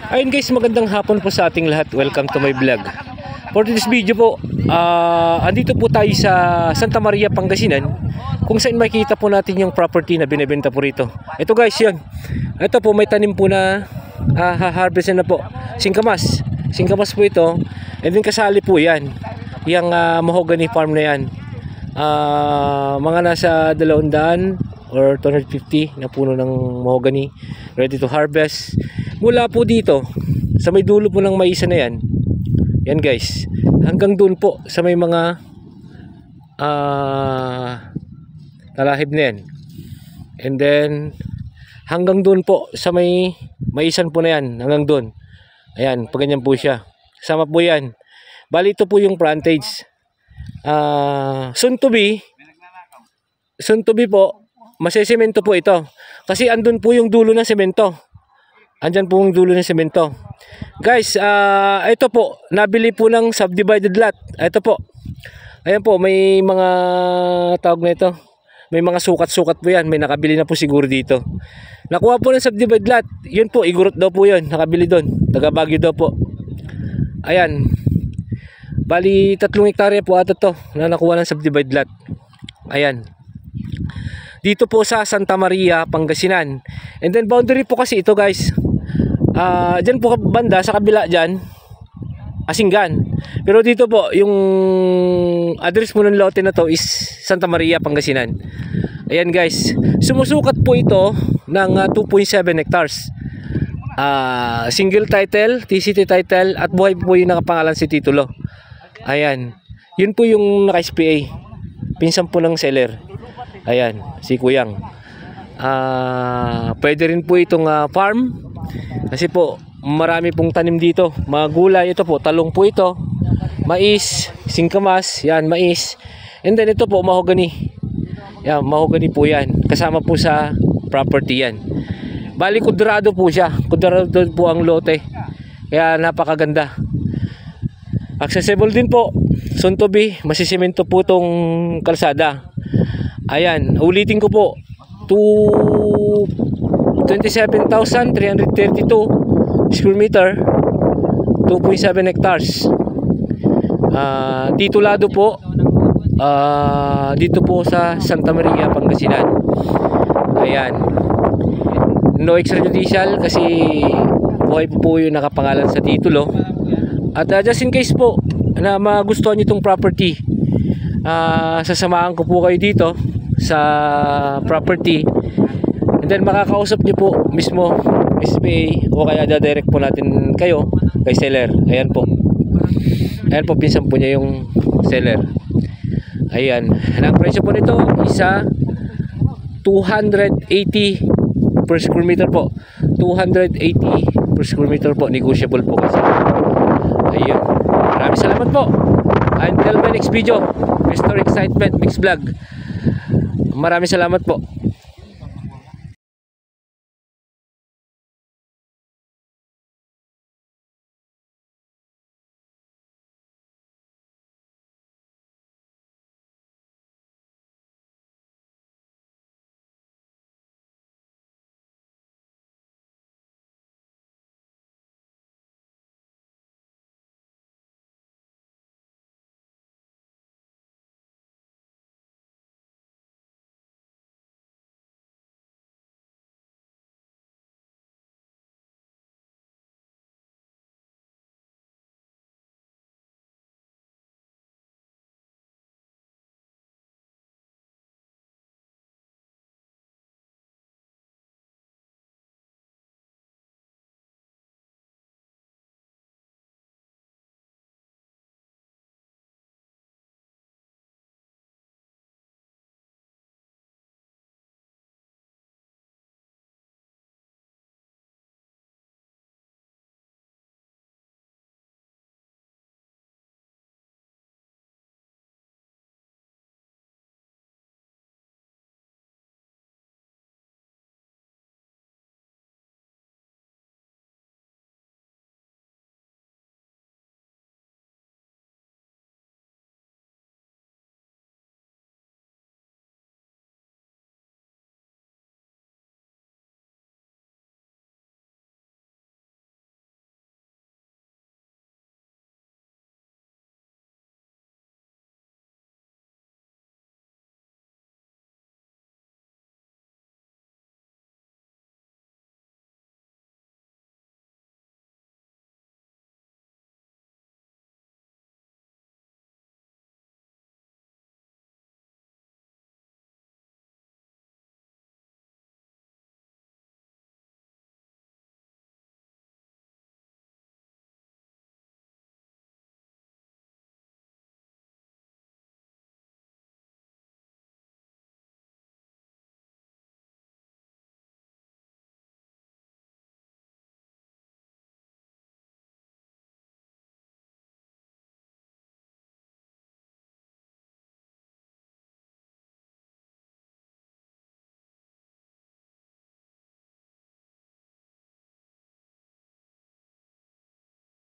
Ayun guys, magandang hapon po sa ating lahat. Welcome to my vlog. For this video po, andito po tayo sa Santa Maria, Pangasinan, kung saan makikita po natin yung property na binebenta po rito. Ito guys, yun. Ito po, may tanim po na harvest na po. Singkamas. Singkamas po ito. And then kasali po yan. Yung mahogany farm na yan. Mga nasa 200 or 250 na puno ng mahogany ready to harvest mula po dito sa may dulo po ng maisa na yan. Yan guys, hanggang doon po sa may mga talahib na yan, and then hanggang doon po sa may maisan po na yan, hanggang doon. Ayan, pag ganyan po siya, kasama po yan. Bali ito po yung frontage. Soon to be po, masesemento po ito. Kasi andun po yung dulo ng semento. Andyan po yung dulo ng semento. Guys, ito po, nabili po ng subdivided lot. Ito po. Ayan po, may mga tawag na ito. May mga sukat-sukat po yan. May nakabili na po siguro dito. Nakuha po ng subdivided lot. Yun po, Igorot daw po yun. Nakabili doon. Taga Baguio daw po. Ayan. Bali, 3 hektarya po ata to na nakuha ng subdivided lot. Ayan. Dito po sa Santa Maria, Pangasinan. And then boundary po kasi ito guys. Dyan po banda sa kabila dyan, Asinggan. Pero dito po yung address mo ng lote na to is Santa Maria, Pangasinan. Ayan guys. Sumusukat po ito ng 2.7 hectares. Single title, TCT title, at buhay po yung nakapangalan si titulo. Ayan. Yun po yung naka-SPA. Pinsan po ng seller. Ayan, si Kuyang. Pwede rin po itong farm. Kasi po, marami pong tanim dito. Mga gulay, ito po, talong po ito. Mais, singkamas, yan, mais. And then ito po, mahogany. Yan, mahogany po yan. Kasama po sa property yan. Bali, kudrado po siya. Kudrado po ang lote. Kaya napakaganda. Accessible din po. Soon to be, masisemento po itong kalsada. Ayan, ulitin ko po. 27,332 square meter, 2.7 hectares. Titulado po dito po sa Santa Maria, Pangasinan. Ayan. No extrajudicial kasi buhay po yung nakapangalan sa titulo. At just in case po na magustuhan nyo itong property, sasamahan ko po kayo dito sa property, and then makakausap niyo po mismo SPA, o kaya direct po natin kayo kay seller. Ayan po, pinsan po niya yung seller. Ayan, ang presyo po nito isa 280 per square meter po. 280 per square meter po, negotiable po kasi. Ayun, maraming salamat po. Until my next video, Restore Excitement Mix Vlog. Maraming salamat po.